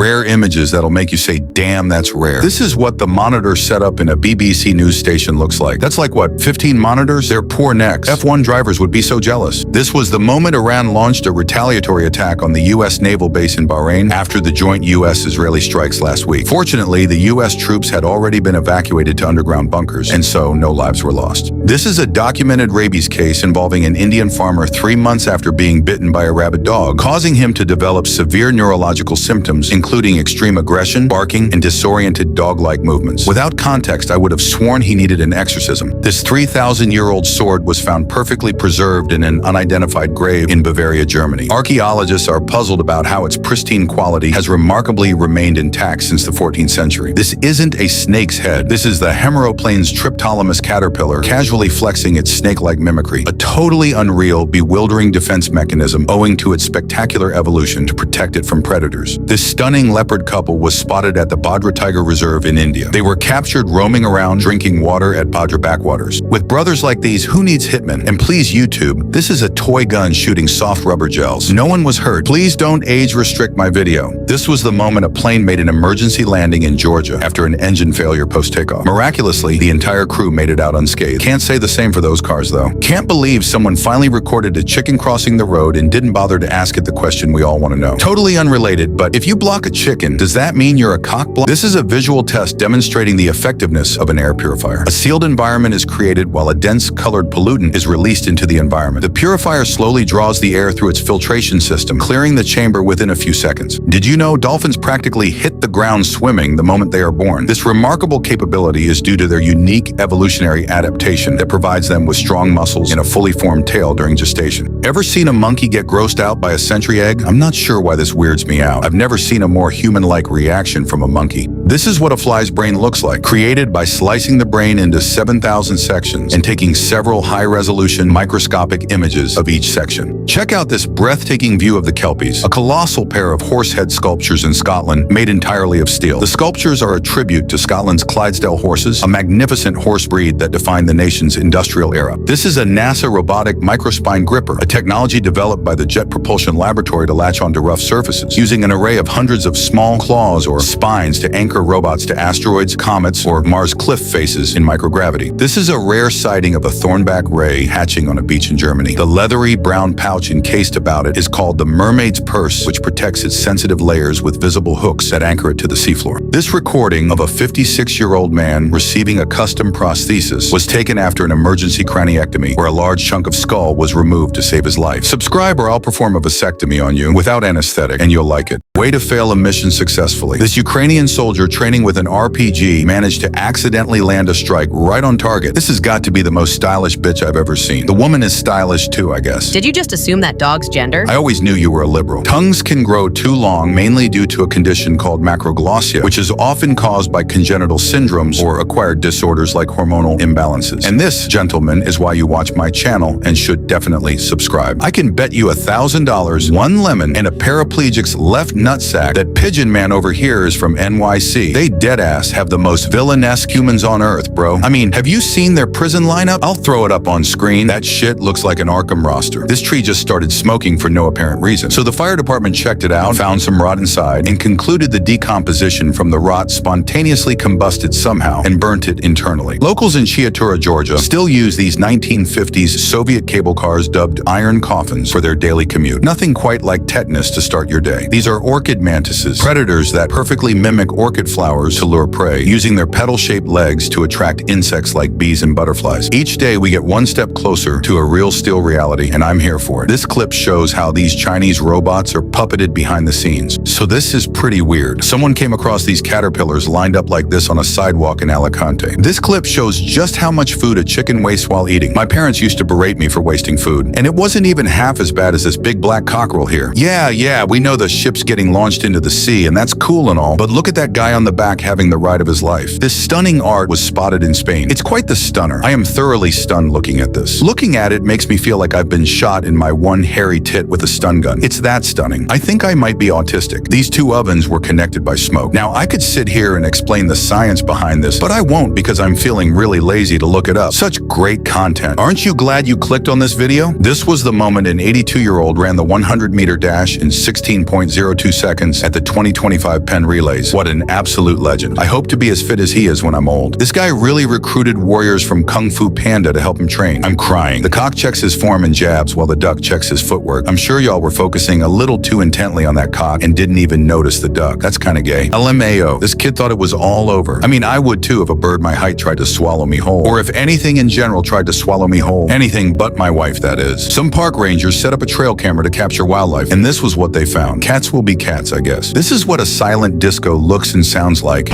Rare images that'll make you say, damn, that's rare. This is what the monitor setup in a BBC news station looks like. That's like what, 15 monitors? They're poor necks. F1 drivers would be so jealous. This was the moment Iran launched a retaliatory attack on the U.S. naval base in Bahrain after the joint U.S.-Israeli strikes last week. Fortunately, the U.S. troops had already been evacuated to underground bunkers, and so no lives were lost. This is a documented rabies case involving an Indian farmer 3 months after being bitten by a rabid dog, causing him to develop severe neurological symptoms, including extreme aggression, barking, and disoriented dog-like movements. Without context, I would have sworn he needed an exorcism. This 3,000-year-old sword was found perfectly preserved in an unidentified grave in Bavaria, Germany. Archaeologists are puzzled about how its pristine quality has remarkably remained intact since the 14th century. This isn't a snake's head. This is the Hemeroplanes Triptolamus caterpillar casually flexing its snake-like mimicry, a totally unreal, bewildering defense mechanism owing to its spectacular evolution to protect it from predators. This stunning leopard couple was spotted at the Bhadra Tiger Reserve in India. They were captured roaming around drinking water at Bhadra backwaters. With brothers like these, who needs hitmen? And please YouTube, this is a toy gun shooting soft rubber gels. No one was hurt. Please don't age restrict my video. This was the moment a plane made an emergency landing in Georgia after an engine failure post-takeoff. Miraculously, the entire crew made it out unscathed. Can't say the same for those cars though. Can't believe someone finally recorded a chicken crossing the road and didn't bother to ask it the question we all want to know. Totally unrelated, but if you block a chicken, does that mean you're a cock block? This is a visual test demonstrating the effectiveness of an air purifier. A sealed environment is created while a dense colored pollutant is released into the environment. The purifier slowly draws the air through its filtration system, clearing the chamber within a few seconds. Did you know dolphins practically hit the ground swimming the moment they are born? This remarkable capability is due to their unique evolutionary adaptation that provides them with strong muscles and a fully formed tail during gestation. Ever seen a monkey get grossed out by a sentry egg? I'm not sure why this weirds me out. I've never seen a more human-like reaction from a monkey. This is what a fly's brain looks like, created by slicing the brain into 7,000 sections and taking several high-resolution microscopic images of each section. Check out this breathtaking view of the kelpies, a colossal pair of horse head sculptures in Scotland made entirely of steel. The sculptures are a tribute to Scotland's Clydesdale horses, a magnificent horse breed that defined the nation's industrial era. This is a NASA robotic microspine gripper, a technology developed by the Jet Propulsion Laboratory to latch onto rough surfaces, using an array of hundreds of small claws or spines to anchor robots to asteroids, comets, or Mars cliff faces in microgravity. This is a rare sighting of a thornback ray hatching on a beach in Germany. The leathery brown pouch encased about it is called the mermaid's purse, which protects its sensitive layers with visible hooks that anchor it to the seafloor. This recording of a 56-year-old man receiving a custom prosthesis was taken after an emergency craniectomy where a large chunk of skull was removed to save his life. Subscribe or I'll perform a vasectomy on you without anesthetic and you'll like it. Way to fail a mission successfully. This Ukrainian soldier training with an RPG managed to accidentally land a strike right on target. This has got to be the most stylish bitch I've ever seen. The woman is stylish too, I guess. Did you just assume that dog's gender? I always knew you were a liberal. Tongues can grow too long, mainly due to a condition called macroglossia, which is often caused by congenital syndromes or acquired disorders like hormonal imbalances. And this, gentlemen, is why you watch my channel and should definitely subscribe. I can bet you $1,000, one lemon, and a paraplegic's left nutsack that Pigeon Man over here is from NYC. They deadass have the most villainesque humans on earth, bro. I mean, have you seen their prison lineup? I'll throw it up on screen. That shit looks like an Arkham roster. This tree just started smoking for no apparent reason. So the fire department checked it out, found some rot inside, and concluded the decomposition from the rot spontaneously combusted somehow and burnt it internally. Locals in Chiatura, Georgia still use these 1950s Soviet cable cars dubbed iron coffins for their daily commute. Nothing quite like tetanus to start your day. These are orchid mantises, predators that perfectly mimic orchid flowers to lure prey, using their petal-shaped legs to attract insects like bees and butterflies. Each day we get one step closer to a real steel reality, and I'm here for it. This clip shows how these Chinese robots are puppeted behind the scenes. So this is pretty weird. Someone came across these caterpillars lined up like this on a sidewalk in Alicante. This clip shows just how much food a chicken wastes while eating. My parents used to berate me for wasting food, and it wasn't even half as bad as this big black cockerel here. Yeah, we know the ship's getting launched into the sea, and that's cool and all, but look at that guy on the back having the ride of his life. This stunning art was spotted in Spain. It's quite the stunner. I am thoroughly stunned looking at this. Looking at it makes me feel like I've been shot in my one hairy tit with a stun gun. It's that stunning. I think I might be autistic. These two ovens were connected by smoke. Now, I could sit here and explain the science behind this, but I won't because I'm feeling really lazy to look it up. Such great content. Aren't you glad you clicked on this video? This was the moment an 82-year-old ran the 100-meter dash in 16.02 seconds at the 2025 Penn Relays. What an absolute legend. I hope to be as fit as he is when I'm old. This guy really recruited warriors from Kung Fu Panda to help him train. I'm crying. The cock checks his form and jabs while the duck checks his footwork. I'm sure y'all were focusing a little too intently on that cock and didn't even notice the duck. That's kind of gay. LMAO. This kid thought it was all over. I mean, I would too if a bird my height tried to swallow me whole. Or if anything in general tried to swallow me whole. Anything but my wife, that is. Some park rangers set up a trail camera to capture wildlife, and this was what they found. Cats will be cats, I guess. This is what a silent disco looks and sounds like.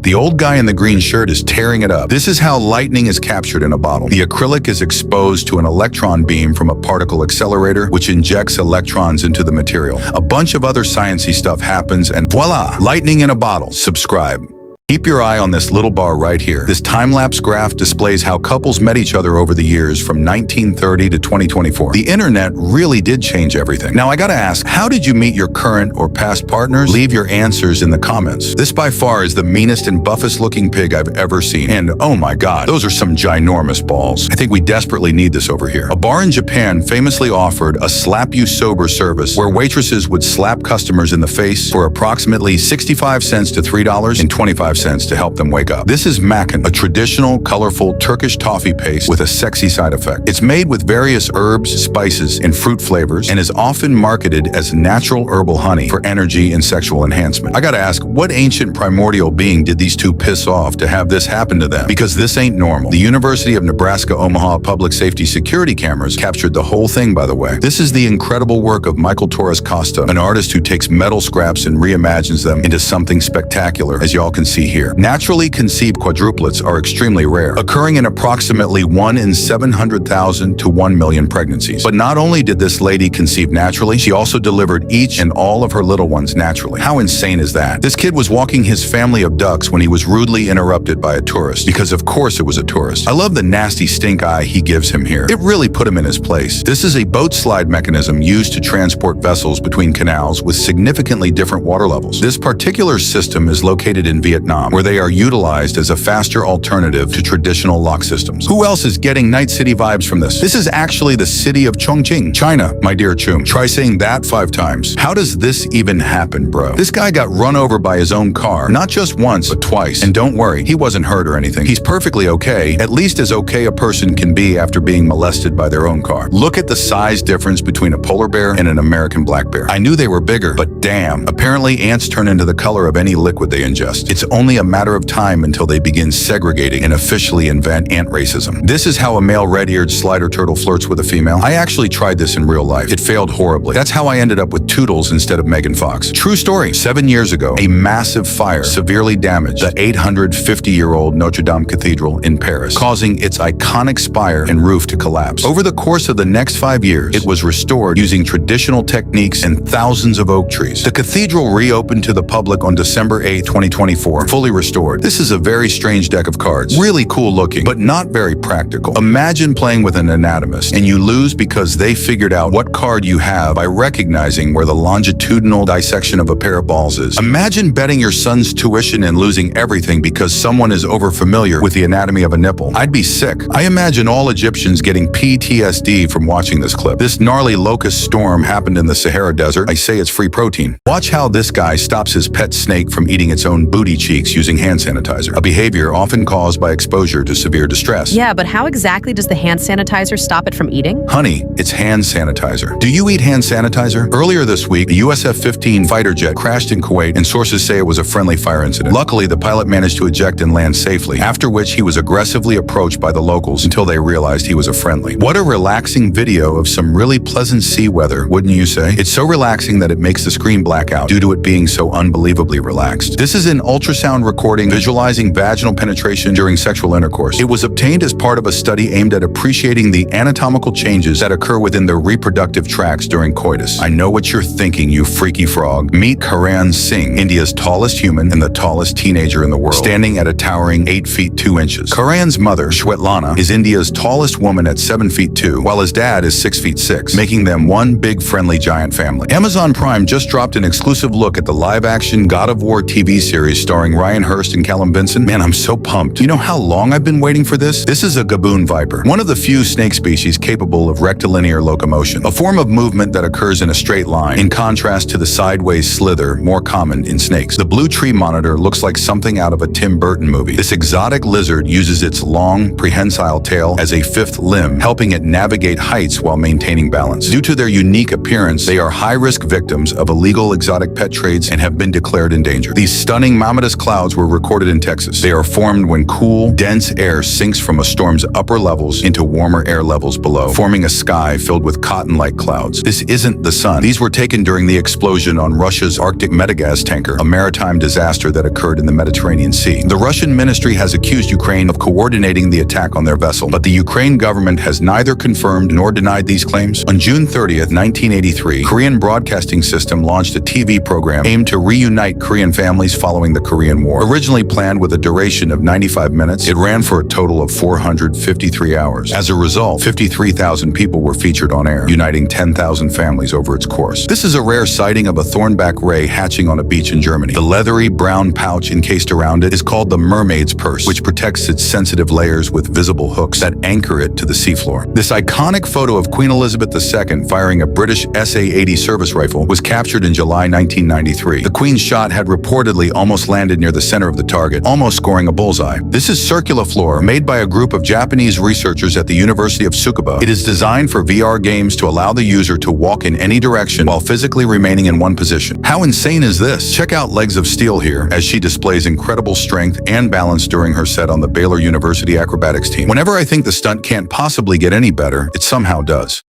The old guy in the green shirt is tearing it up. This is how lightning is captured in a bottle. The acrylic is exposed to an electron beam from a particle accelerator, which injects electrons into the material. A bunch of other sciencey stuff happens, and voila, lightning in a bottle. Subscribe. Keep your eye on this little bar right here. This time-lapse graph displays how couples met each other over the years from 1930 to 2024. The internet really did change everything. Now I gotta ask, how did you meet your current or past partners? Leave your answers in the comments. This by far is the meanest and buffest looking pig I've ever seen. And oh my god, those are some ginormous balls. I think we desperately need this over here. A bar in Japan famously offered a slap you sober service where waitresses would slap customers in the face for approximately 65 cents to $3.25 to help them wake up. This is makan, a traditional, colorful Turkish toffee paste with a sexy side effect. It's made with various herbs, spices, and fruit flavors and is often marketed as natural herbal honey for energy and sexual enhancement. I gotta ask, what ancient primordial being did these two piss off to have this happen to them? Because this ain't normal. The University of Nebraska-Omaha public safety security cameras captured the whole thing, by the way. This is the incredible work of Michael Torres Costa, an artist who takes metal scraps and reimagines them into something spectacular, as y'all can see here. Naturally conceived quadruplets are extremely rare, occurring in approximately 1 in 700,000 to 1 million pregnancies. But not only did this lady conceive naturally, she also delivered each and all of her little ones naturally. How insane is that? This kid was walking his family of ducks when he was rudely interrupted by a tourist, because of course it was a tourist. I love the nasty stink eye he gives him here. It really put him in his place. This is a boat slide mechanism used to transport vessels between canals with significantly different water levels. This particular system is located in Vietnam, where they are utilized as a faster alternative to traditional lock systems. Who else is getting Night City vibes from this? This is actually the city of Chongqing, China, my dear Chum. Try saying that 5 times. How does this even happen, bro? This guy got run over by his own car, not just once, but twice. And don't worry, he wasn't hurt or anything. He's perfectly okay, at least as okay a person can be after being molested by their own car. Look at the size difference between a polar bear and an American black bear. I knew they were bigger, but damn. Apparently ants turn into the color of any liquid they ingest. It's only a matter of time until they begin segregating and officially invent ant racism. This is how a male red-eared slider turtle flirts with a female. I actually tried this in real life. It failed horribly. That's how I ended up with Toodles instead of Megan Fox. True story. 7 years ago, a massive fire severely damaged the 850-year-old Notre Dame Cathedral in Paris, causing its iconic spire and roof to collapse. Over the course of the next 5 years, it was restored using traditional techniques and thousands of oak trees. The cathedral reopened to the public on December 8, 2024, fully restored. This is a very strange deck of cards. Really cool looking, but not very practical. Imagine playing with an anatomist and you lose because they figured out what card you have by recognizing where the longitudinal dissection of a pair of balls is. Imagine betting your son's tuition and losing everything because someone is overfamiliar with the anatomy of a nipple. I'd be sick. I imagine all Egyptians getting PTSD from watching this clip. This gnarly locust storm happened in the Sahara Desert. I say it's free protein. Watch how this guy stops his pet snake from eating its own booty cheeks using hand sanitizer, a behavior often caused by exposure to severe distress. Yeah, but how exactly does the hand sanitizer stop it from eating? Honey, it's hand sanitizer. Do you eat hand sanitizer? Earlier this week, the US F-15 fighter jet crashed in Kuwait, and sources say it was a friendly fire incident. Luckily, the pilot managed to eject and land safely, after which he was aggressively approached by the locals until they realized he was a friendly. What a relaxing video of some really pleasant sea weather, wouldn't you say? It's so relaxing that it makes the screen black out due to it being so unbelievably relaxed. This is an ultrasound recording visualizing vaginal penetration during sexual intercourse. It was obtained as part of a study aimed at appreciating the anatomical changes that occur within the reproductive tracts during coitus. I know what you're thinking, you freaky frog. Meet Karan Singh, India's tallest human and the tallest teenager in the world, standing at a towering 8 feet 2 inches. Karan's mother, Shwetlana, is India's tallest woman at 7 feet 2, while his dad is 6 feet 6, making them one big friendly giant family. Amazon Prime just dropped an exclusive look at the live-action God of War TV series starring Ryan Hurst and Callum Vinson. Man, I'm so pumped. You know how long I've been waiting for this? This is a gaboon viper, one of the few snake species capable of rectilinear locomotion, a form of movement that occurs in a straight line, in contrast to the sideways slither more common in snakes. The blue tree monitor looks like something out of a Tim Burton movie. This exotic lizard uses its long, prehensile tail as a fifth limb, helping it navigate heights while maintaining balance. Due to their unique appearance, they are high-risk victims of illegal exotic pet trades and have been declared endangered. These stunning mammatus clouds were recorded in Texas. They are formed when cool, dense air sinks from a storm's upper levels into warmer air levels below, forming a sky filled with cotton-like clouds. This isn't the sun. These were taken during the explosion on Russia's Arctic Medegas tanker, a maritime disaster that occurred in the Mediterranean Sea. The Russian ministry has accused Ukraine of coordinating the attack on their vessel, but the Ukraine government has neither confirmed nor denied these claims. On June 30th, 1983, Korean Broadcasting System launched a TV program aimed to reunite Korean families following the Korean War. Originally planned with a duration of 95 minutes, it ran for a total of 453 hours. As a result, 53,000 people were featured on air, uniting 10,000 families over its course. This is a rare sighting of a thornback ray hatching on a beach in Germany. The leathery brown pouch encased around it is called the mermaid's purse, which protects its sensitive layers with visible hooks that anchor it to the seafloor. This iconic photo of Queen Elizabeth II firing a British SA-80 service rifle was captured in July 1993. The Queen's shot had reportedly almost landed near the center of the target, almost scoring a bullseye. This is Circulaflor, made by a group of Japanese researchers at the University of Tsukuba. It is designed for VR games to allow the user to walk in any direction while physically remaining in one position. How insane is this? Check out Legs of Steel here, as she displays incredible strength and balance during her set on the Baylor University acrobatics team. Whenever I think the stunt can't possibly get any better, it somehow does.